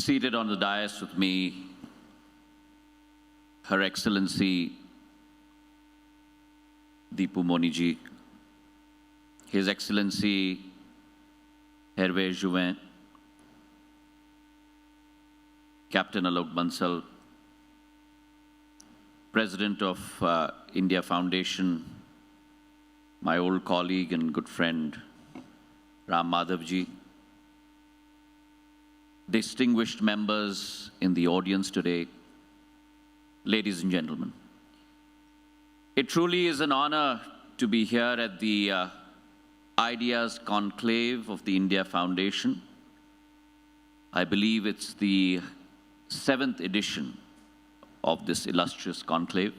Seated on the dais with me, Her Excellency Deepu Moniji, His Excellency Hervé Jouvin, Captain Alok Bansal, President of India Foundation, my old colleague and good friend, Ram Madhavji, distinguished members in the audience today, ladies and gentlemen. It truly is an honor to be here at the Ideas Conclave of the India Foundation. I believe it's the 7th edition of this illustrious conclave.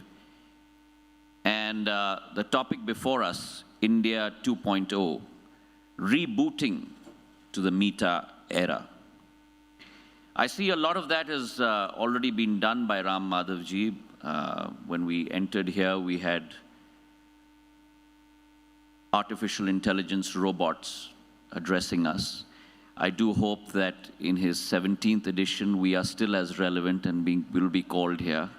And the topic before us, India 2.0, rebooting to the Meta era. I see a lot of that has already been done by Ram Madhavji. When we entered here, we had artificial intelligence robots addressing us. I do hope that in his 17th edition, we are still as relevant and will be called here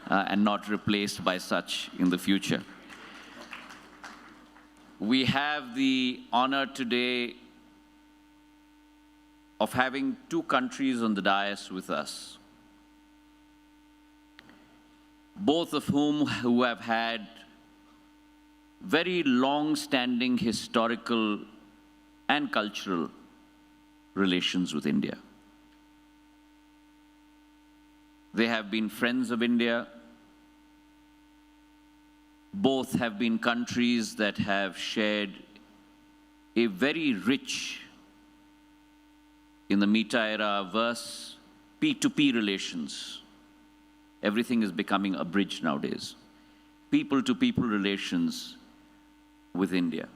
and not replaced by such in the future. We have the honor today of having two countries on the dais with us, both of who have had very long-standing historical and cultural relations with India. They have been friends of India. Both have been countries that have shared a very rich, in the Meta era, verse P2P relations. Everything is becoming a bridge nowadays. People-to-people relations with India.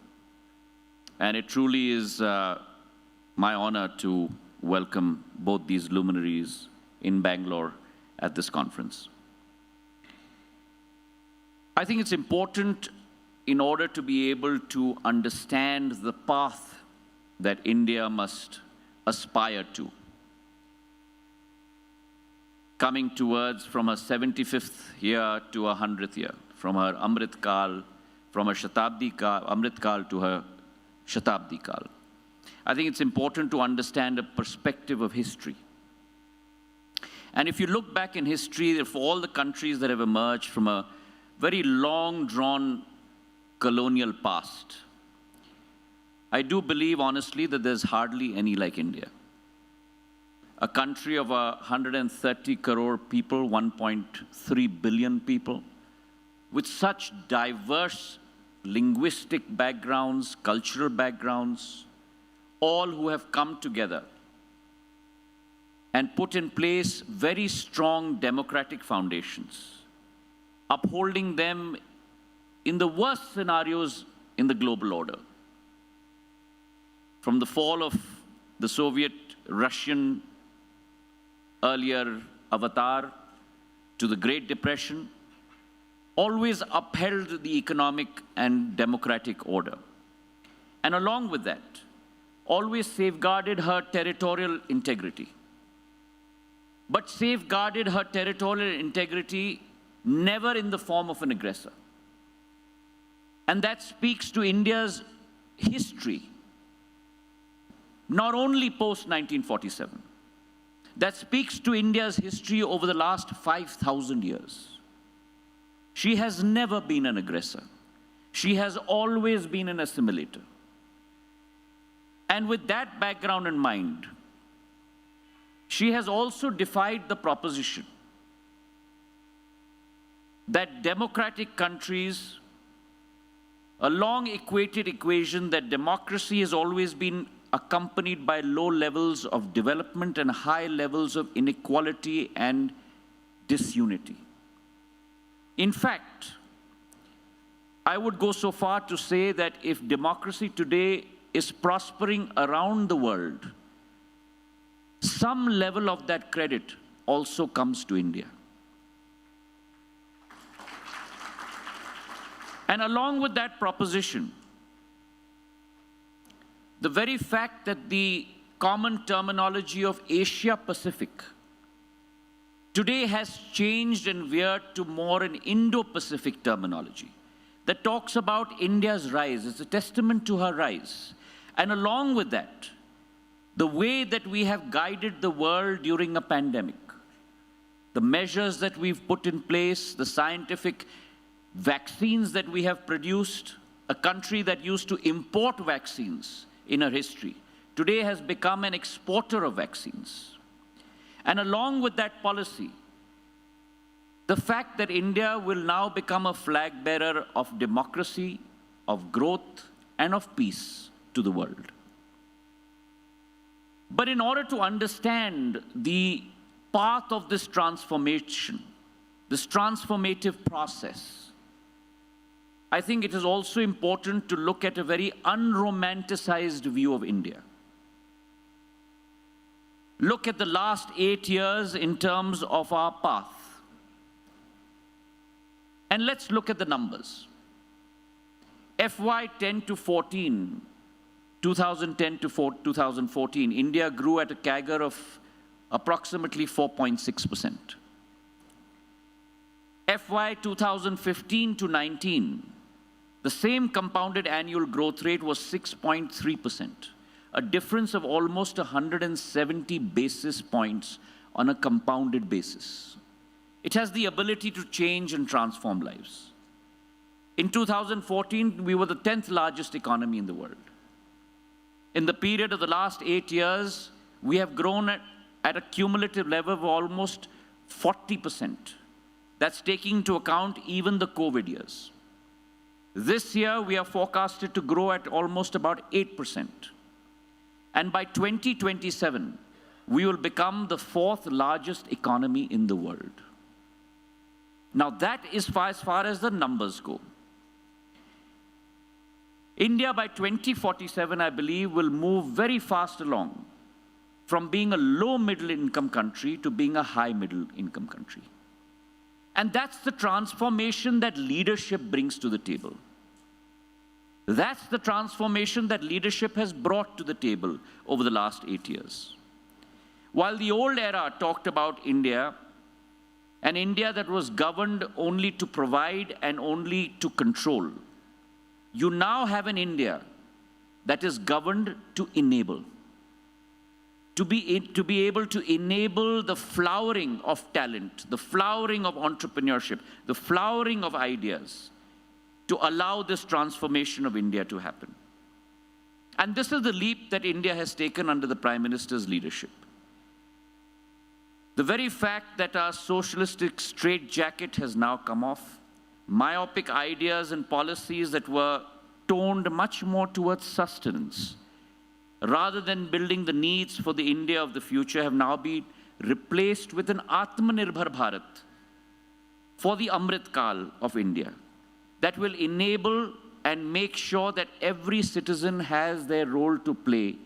And it truly is my honor to welcome both these luminaries in Bangalore at this conference. I think it's important, in order to be able to understand the path that India must aspire to, coming towards from her 75th year to her 100th year, from her Amrit Kal, from her Shatabdi Kal, Amrit Kal to her Shatabdi Kal. I think it's important to understand a perspective of history. And if you look back in history, of all the countries that have emerged from a very long-drawn colonial past, I do believe, honestly, that there's hardly any like India. A country of 130 crore people, 1.3 billion people, with such diverse linguistic backgrounds, cultural backgrounds, all who have come together and put in place very strong democratic foundations, upholding them in the worst scenarios in the global order. From the fall of the Soviet, Russian, earlier Avatar, to the Great Depression, always upheld the economic and democratic order. And along with that, always safeguarded her territorial integrity. But safeguarded her territorial integrity never in the form of an aggressor. And that speaks to India's history, not only post-1947. That speaks to India's history over the last 5,000 years. She has never been an aggressor. She has always been an assimilator. And with that background in mind, she has also defied the proposition that democratic countries, a long equated equation that democracy has always been accompanied by low levels of development and high levels of inequality and disunity. In fact, I would go so far to say that if democracy today is prospering around the world, some level of that credit also comes to India. And along with that proposition, the very fact that the common terminology of Asia-Pacific today has changed and veered to more an Indo-Pacific terminology that talks about India's rise. It's a testament to her rise. And along with that, the way that we have guided the world during a pandemic, the measures that we've put in place, the scientific vaccines that we have produced, a country that used to import vaccines in her history, today has become an exporter of vaccines. And along with that policy, the fact that India will now become a flag bearer of democracy, of growth, and of peace to the world. But in order to understand the path of this transformation, this transformative process, I think it is also important to look at a very unromanticized view of India. Look at the last 8 years in terms of our path. And let's look at the numbers. FY 10 to 14, 2010 to 2014, India grew at a CAGR of approximately 4.6%. FY 2015 to 19, the same compounded annual growth rate was 6.3%, a difference of almost 170 basis points on a compounded basis. It has the ability to change and transform lives. In 2014, we were the 10th largest economy in the world. In the period of the last 8 years, we have grown at a cumulative level of almost 40%. That's taking into account even the COVID years. This year, we are forecasted to grow at almost about 8%. And by 2027, we will become the 4th largest economy in the world. Now that is as far as the numbers go. India by 2047, I believe, will move very fast along from being a low middle income country to being a high middle income country. And that's the transformation that leadership brings to the table. That's the transformation that leadership has brought to the table over the last 8 years. While the old era talked about India, an India that was governed only to provide and only to control, you now have an India that is governed to enable. To be able to enable the flowering of talent, the flowering of entrepreneurship, the flowering of ideas, to allow this transformation of India to happen. And this is the leap that India has taken under the Prime Minister's leadership. The very fact that our socialistic straitjacket has now come off, myopic ideas and policies that were toned much more towards sustenance, rather than building the needs for the India of the future, have now been replaced with an Atmanirbhar Bharat for the Amrit Kal of India that will enable and make sure that every citizen has their role to play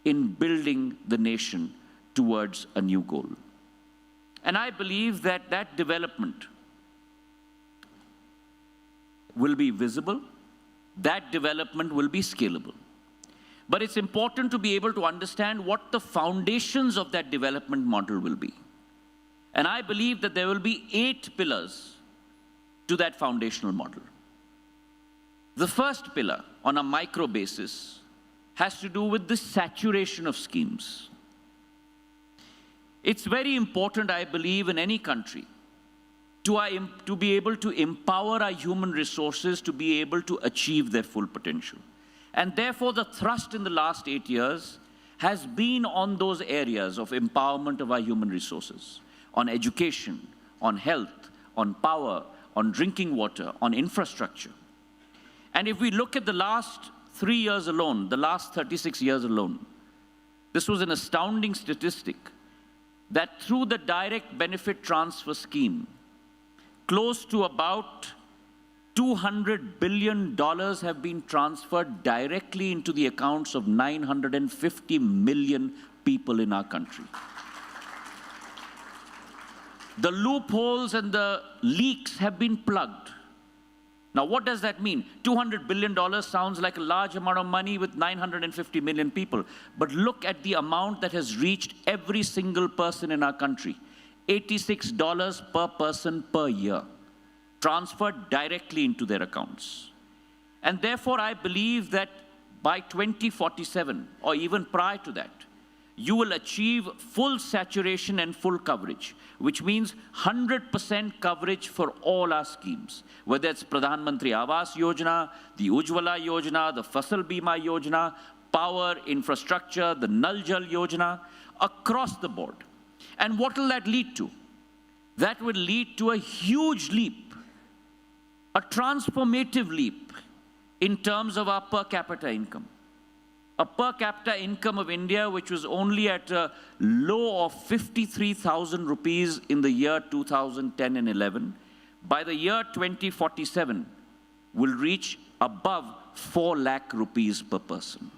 in building the nation towards a new goal. And I believe that that development will be visible, that development will be scalable. But it's important to be able to understand what the foundations of that development model will be. And I believe that there will be 8 pillars to that foundational model. The first pillar, on a micro basis, has to do with the saturation of schemes. It's very important, I believe, in any country to be able to empower our human resources to be able to achieve their full potential. And therefore, the thrust in the last 8 years has been on those areas of empowerment of our human resources, on education, on health, on power, on drinking water, on infrastructure. And if we look at the last 3 years alone, the last 36 years alone, this was an astounding statistic that through the direct benefit transfer scheme, close to about $200 billion have been transferred directly into the accounts of 950 million people in our country. The loopholes and the leaks have been plugged. Now, what does that mean? $200 billion sounds like a large amount of money with 950 million people. But look at the amount that has reached every single person in our country. $86 per person per year, transferred directly into their accounts. And therefore, I believe that by 2047, or even prior to that, you will achieve full saturation and full coverage, which means 100% coverage for all our schemes, whether it's Pradhan Mantri Awas Yojana, the Ujjwala Yojana, the Fasal Bima Yojana, power, infrastructure, the Nal Jal Yojana, across the board. And what will that lead to? That will lead to a huge leap, a transformative leap in terms of our per capita income. A per capita income of India, which was only at a low of 53,000 rupees in the year 2010 and 11, by the year 2047, will reach above 4 lakh rupees per person.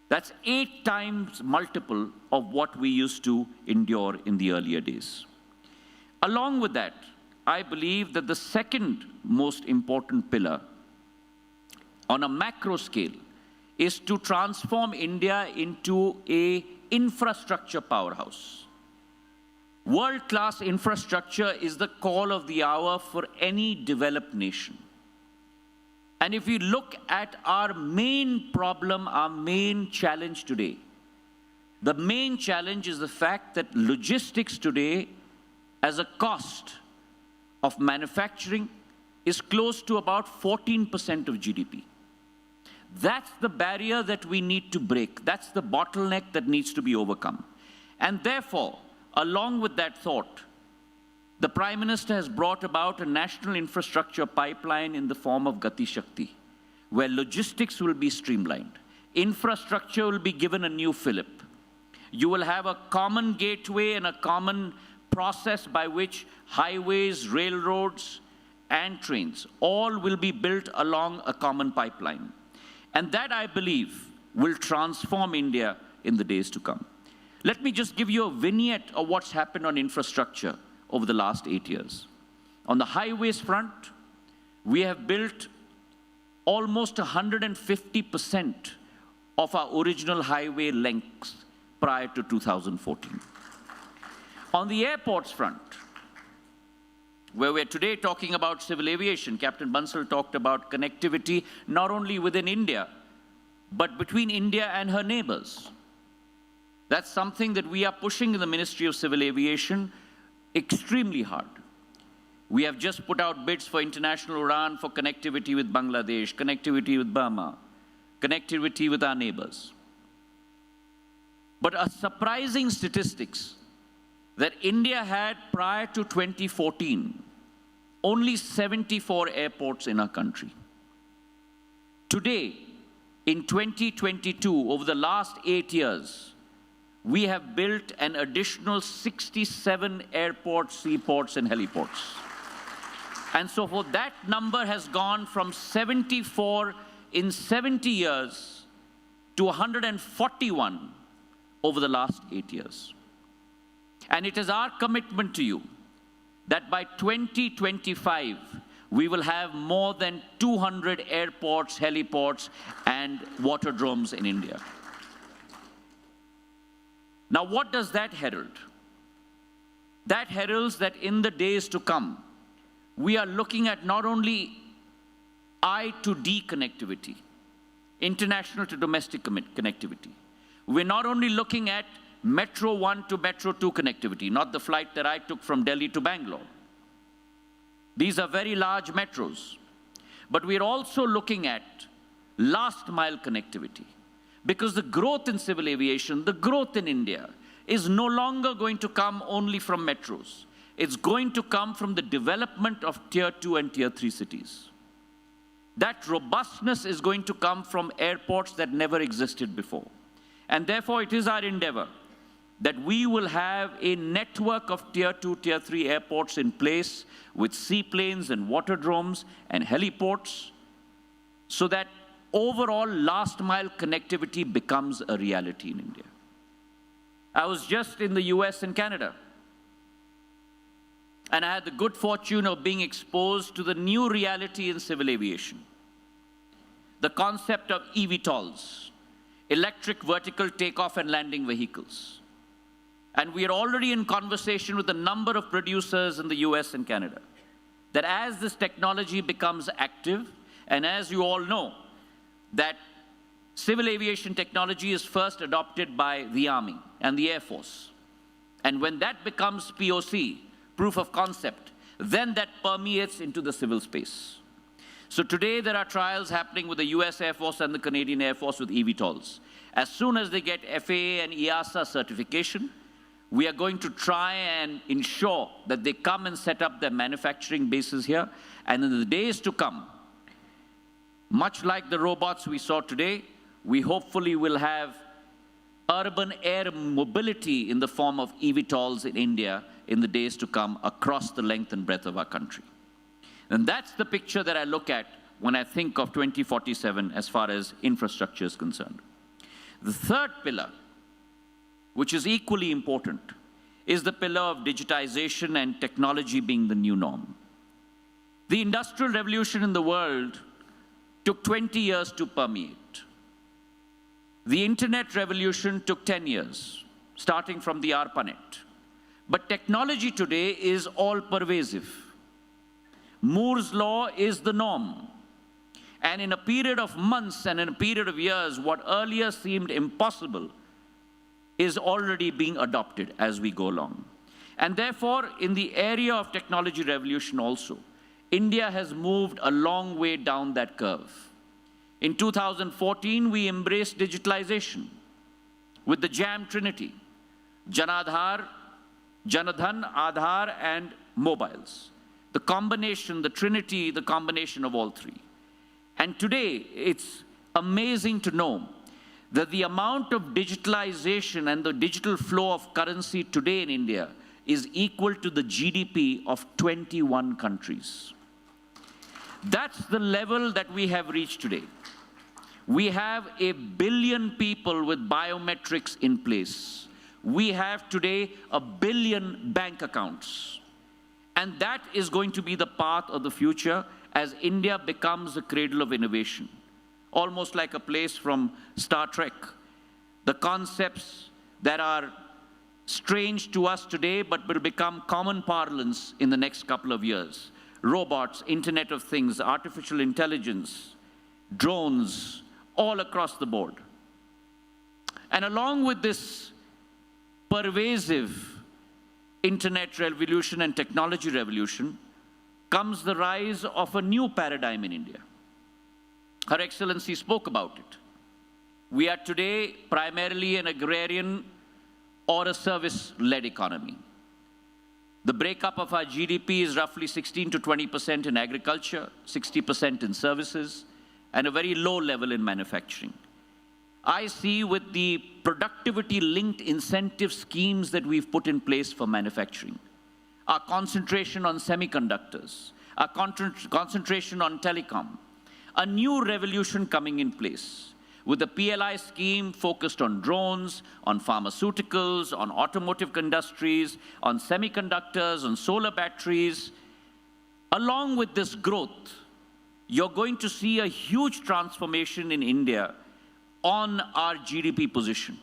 That's 8 times multiple of what we used to endure in the earlier days. Along with that, I believe that the second most important pillar on a macro scale is to transform India into an infrastructure powerhouse. World-class infrastructure is the call of the hour for any developed nation. And if we look at our main problem, our main challenge today, the main challenge is the fact that logistics today, as a cost of manufacturing, is close to about 14% of GDP. That's the barrier that we need to break. That's the bottleneck that needs to be overcome. And therefore, along with that thought, the Prime Minister has brought about a national infrastructure pipeline in the form of Gati Shakti, where logistics will be streamlined. Infrastructure will be given a new fillip. You will have a common gateway and a common process by which highways, railroads, and trains all will be built along a common pipeline. And that, I believe, will transform India in the days to come. Let me just give you a vignette of what's happened on infrastructure over the last 8 years. On the highways front, we have built almost 150% of our original highway lengths prior to 2014. On the airports front, where we're today talking about civil aviation, Captain Bansal talked about connectivity not only within India, but between India and her neighbors. That's something that we are pushing in the Ministry of Civil Aviation extremely hard. We have just put out bids for international UDAN for connectivity with Bangladesh, connectivity with Burma, connectivity with our neighbors. But a surprising statistics that India had prior to 2014, only 74 airports in our country. Today, in 2022, over the last 8 years, we have built an additional 67 airports, seaports, and heliports. And so for that number has gone from 74 in 70 years to 141 over the last 8 years. And it is our commitment to you that by 2025, we will have more than 200 airports, heliports, and waterdromes in India. Now, what does that herald? That heralds that in the days to come, we are looking at not only I to D connectivity, international to domestic connectivity. We're not only looking at Metro 1 to Metro 2 connectivity, not the flight that I took from Delhi to Bangalore. These are very large metros. But we're also looking at last mile connectivity, because the growth in civil aviation, the growth in India, is no longer going to come only from metros. It's going to come from the development of Tier 2 and Tier 3 cities. That robustness is going to come from airports that never existed before. And therefore, it is our endeavor that we will have a network of Tier 2, Tier 3 airports in place with seaplanes and waterdromes and heliports, so that overall last mile connectivity becomes a reality in India. I was just in the US and Canada. and I had the good fortune of being exposed to the new reality in civil aviation. The concept of eVTOLs, electric vertical takeoff and landing vehicles. And we are already in conversation with a number of producers in the US and Canada, that as this technology becomes active, and as you all know, that civil aviation technology is first adopted by the Army and the Air Force. And when that becomes POC, proof of concept, then that permeates into the civil space. So today there are trials happening with the US Air Force and the Canadian Air Force with eVTOLs. As soon as they get FAA and EASA certification, we are going to try and ensure that they come and set up their manufacturing bases here. And in the days to come, much like the robots we saw today, we hopefully will have urban air mobility in the form of eVTOLs in India in the days to come across the length and breadth of our country. And that's the picture that I look at when I think of 2047 as far as infrastructure is concerned. The third pillar, which is equally important, is the pillar of digitization and technology being the new norm. The industrial revolution in the world took 20 years to permeate. The internet revolution took 10 years, starting from the ARPANET. But technology today is all pervasive. Moore's law is the norm. And in a period of months and in a period of years, what earlier seemed impossible is already being adopted as we go along. And therefore, in the area of technology revolution also, India has moved a long way down that curve. In 2014, we embraced digitalization with the JAM Trinity, Janadhar, Janadhan, Aadhaar, and mobiles. The combination, the Trinity, the combination of all three. And today, it's amazing to know that the amount of digitalization and the digital flow of currency today in India is equal to the GDP of 21 countries. That's the level that we have reached today. We have 1 billion people with biometrics in place. We have today 1 billion bank accounts. And that is going to be the path of the future as India becomes the cradle of innovation. Almost like a place from Star Trek. The concepts that are strange to us today but will become common parlance in the next couple of years. Robots, Internet of Things, artificial intelligence, drones, all across the board. And along with this pervasive internet revolution and technology revolution comes the rise of a new paradigm in India. Her Excellency spoke about it. We are today primarily an agrarian or a service-led economy. The breakup of our GDP is roughly 16 to 20% in agriculture, 60% in services, and a very low level in manufacturing. I see with the productivity-linked incentive schemes that we've put in place for manufacturing, our concentration on semiconductors, our concentration on telecom, a new revolution coming in place with the PLI scheme focused on drones, on pharmaceuticals, on automotive industries, on semiconductors, on solar batteries. Along with this growth, you're going to see a huge transformation in India on our GDP position.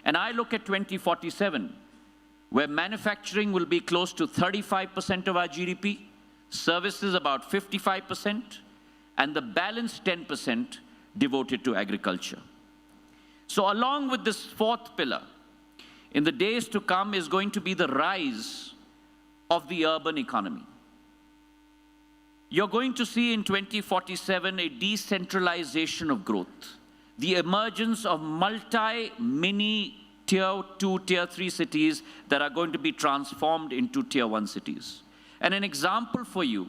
And I look at 2047, where manufacturing will be close to 35% of our GDP, services about 55%, and the balance 10% devoted to agriculture. So along with this fourth pillar, in the days to come is going to be the rise of the urban economy. You're going to see in 2047 a decentralization of growth, the emergence of multi-mini Tier 2, Tier 3 cities that are going to be transformed into Tier 1 cities. And an example for you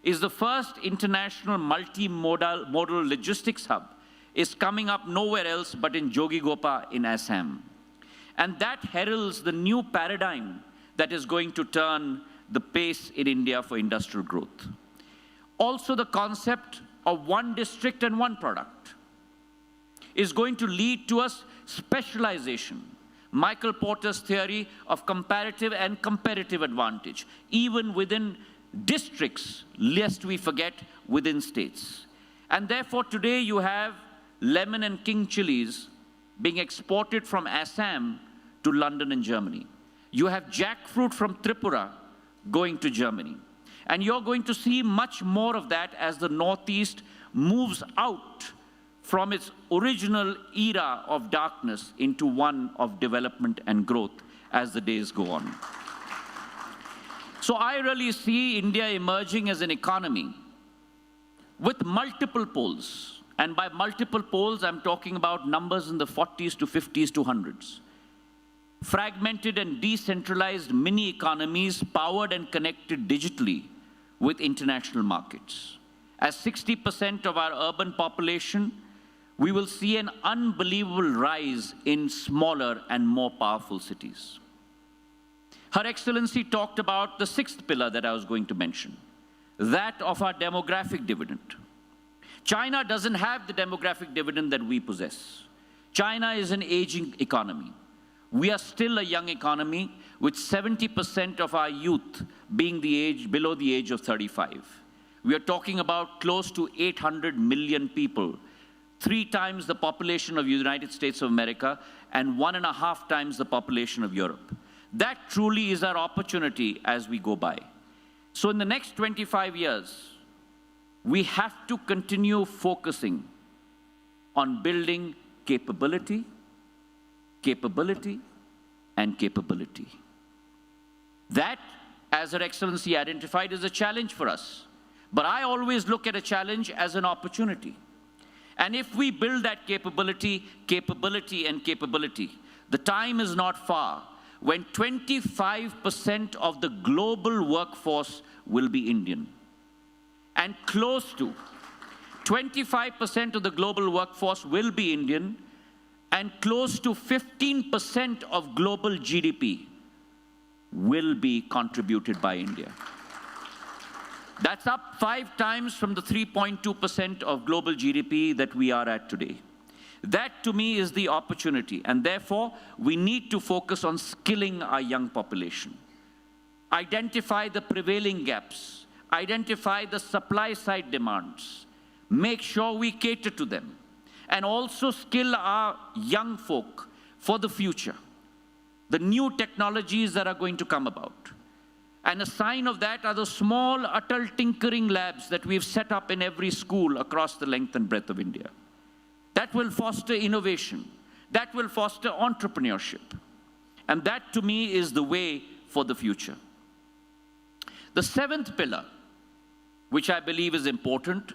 is the first international multimodal logistics hub is coming up nowhere else but in Jogighopa in Assam. And that heralds the new paradigm that is going to turn the pace in India for industrial growth. Also, the concept of one district and one product is going to lead to us specialization, Michael Porter's theory of comparative and competitive advantage, even within districts, lest we forget within states. And therefore, today you have lemon and king chilies being exported from Assam to London and Germany. You have jackfruit from Tripura going to Germany. And you're going to see much more of that as the Northeast moves out from its original era of darkness into one of development and growth as the days go on. So I really see India emerging as an economy with multiple poles. And by multiple poles, I'm talking about numbers in the 40s to 50s to 100s. Fragmented and decentralized mini economies powered and connected digitally with international markets. As 60% of our urban population, we will see an unbelievable rise in smaller and more powerful cities. Her Excellency talked about the sixth pillar that I was going to mention, that of our demographic dividend. China doesn't have the demographic dividend that we possess. China is an aging economy. We are still a young economy with 70% of our youth being below the age of 35. We are talking about close to 800 million people, 3 times the population of the United States of America and 1.5 times the population of Europe. That truly is our opportunity as we go by. So in the next 25 years, we have to continue focusing on building capability, capability, and capability. That, as Her Excellency identified, is a challenge for us. But I always look at a challenge as an opportunity. And if we build that capability, capability, and capability, the time is not far when 25% of the global workforce will be Indian. And close to 25% of the global workforce will be Indian, and close to 15% of global GDP will be contributed by India. That's up 5 times from the 3.2% of global GDP that we are at today. That, to me, is the opportunity, and therefore, we need to focus on skilling our young population. Identify the prevailing gaps, identify the supply-side demands, make sure we cater to them, and also skill our young folk for the future, the new technologies that are going to come about. And a sign of that are the small Atal tinkering labs that we've set up in every school across the length and breadth of India. That will foster innovation. That will foster entrepreneurship. And that, to me, is the way for the future. The 7th pillar, which I believe is important,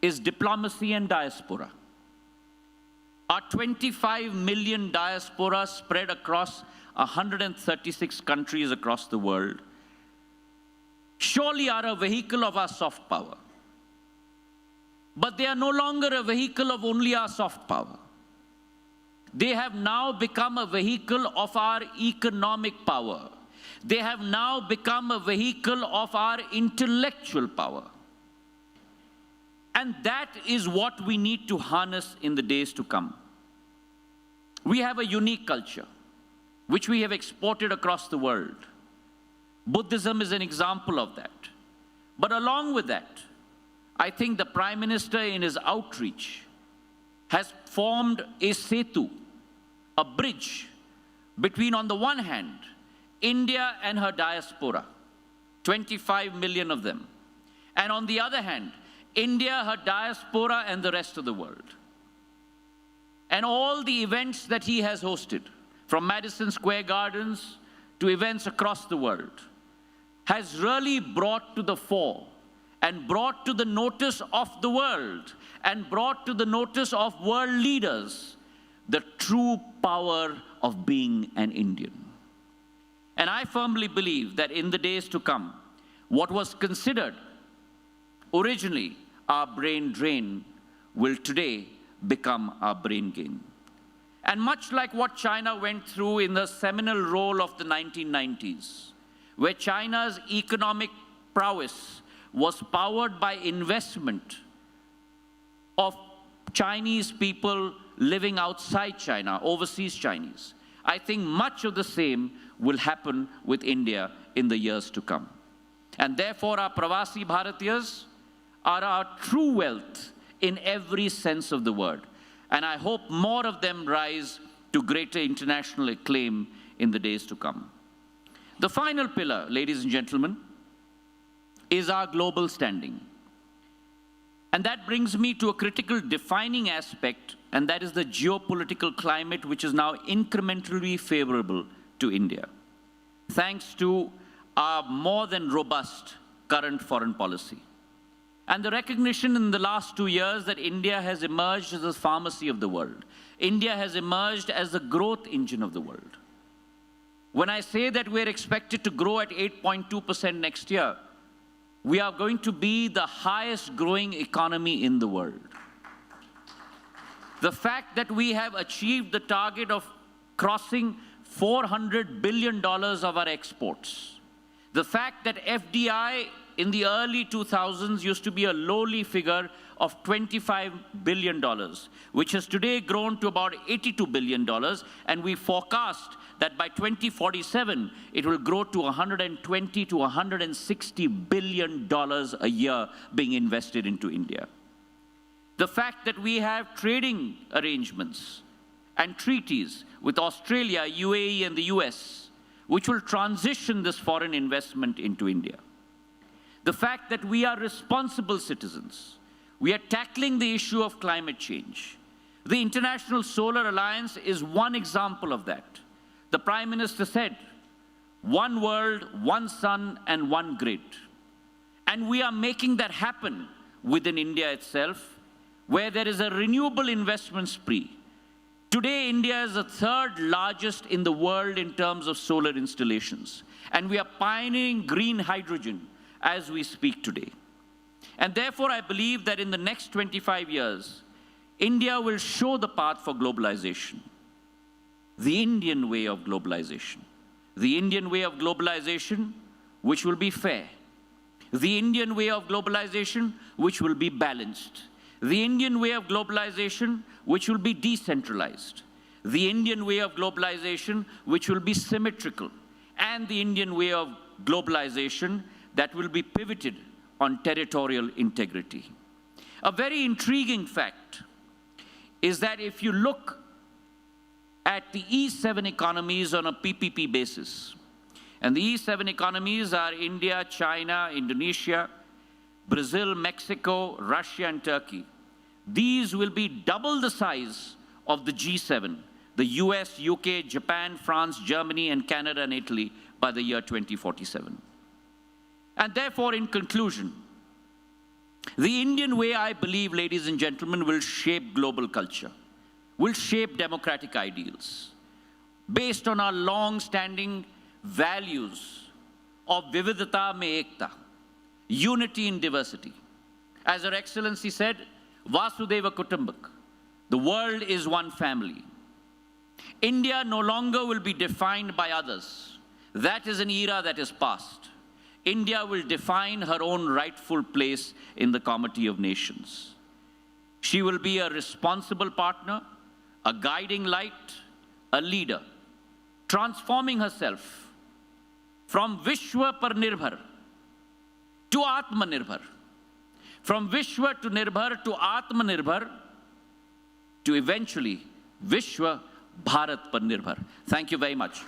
is diplomacy and diaspora. Our 25 million diaspora spread across 136 countries across the world surely are a vehicle of our soft power. But they are no longer a vehicle of only our soft power. They have now become a vehicle of our economic power. They have now become a vehicle of our intellectual power. And that is what we need to harness in the days to come. We have a unique culture, which we have exported across the world. Buddhism is an example of that. But along with that, I think the Prime Minister in his outreach has formed a setu, a bridge between, on the one hand, India and her diaspora, 25 million of them, and on the other hand, India, her diaspora, and the rest of the world. And all the events that he has hosted, from Madison Square Gardens to events across the world, has really brought to the fore and brought to the notice of the world and brought to the notice of world leaders the true power of being an Indian. And I firmly believe that in the days to come, what was considered originally our brain drain will today become our brain gain. And much like what China went through in the seminal role of the 1990s, where China's economic prowess was powered by investment of Chinese people living outside China, overseas Chinese. I think much of the same will happen with India in the years to come. And therefore, our Pravasi Bharatiyas are our true wealth in every sense of the word. And I hope more of them rise to greater international acclaim in the days to come. The final pillar, ladies and gentlemen, is our global standing. And that brings me to a critical defining aspect, and that is the geopolitical climate, which is now incrementally favorable to India, thanks to our more than robust current foreign policy. And the recognition in the last 2 years that India has emerged as the pharmacy of the world. India has emerged as the growth engine of the world. When I say that we're expected to grow at 8.2% next year, we are going to be the highest growing economy in the world. The fact that we have achieved the target of crossing $400 billion of our exports. The fact that FDI in the early 2000s used to be a lowly figure of $25 billion, which has today grown to about $82 billion, and we forecast that by 2047, it will grow to $120 to $160 billion a year being invested into India. The fact that we have trading arrangements and treaties with Australia, UAE, and the US, which will transition this foreign investment into India. The fact that we are responsible citizens. We are tackling the issue of climate change. The International Solar Alliance is one example of that. The Prime Minister said, one world, one sun, and one grid. And we are making that happen within India itself, where there is a renewable investment spree. Today, India is the third largest in the world in terms of solar installations. And we are pioneering green hydrogen as we speak today. And therefore, I believe that in the next 25 years, India will show the path for globalization. The Indian way of globalization. The Indian way of globalization, which will be fair. The Indian way of globalization, which will be balanced. The Indian way of globalization, which will be decentralized. The Indian way of globalization, which will be symmetrical. And the Indian way of globalization that will be pivoted on territorial integrity. A very intriguing fact is that if you look at the E7 economies on a PPP basis, and the E7 economies are India, China, Indonesia, Brazil, Mexico, Russia, and Turkey. These will be double the size of the G7, the US, UK, Japan, France, Germany, and Canada and Italy by the year 2047. And therefore, in conclusion, the Indian way, I believe, ladies and gentlemen, will shape global culture, will shape democratic ideals, based on our long-standing values of Vividhata mein ekta, unity in diversity. As Her Excellency said, Vasudhaiva Kutumbakam, the world is one family. India no longer will be defined by others. That is an era that is past. India will define her own rightful place in the comity of nations. She will be a responsible partner, a guiding light, a leader, transforming herself from Vishwa par Nirbhar to Atmanirbhar, from Vishwa to Nirbhar to Atmanirbhar, to eventually Vishwa Bharat par Nirbhar. Thank you very much.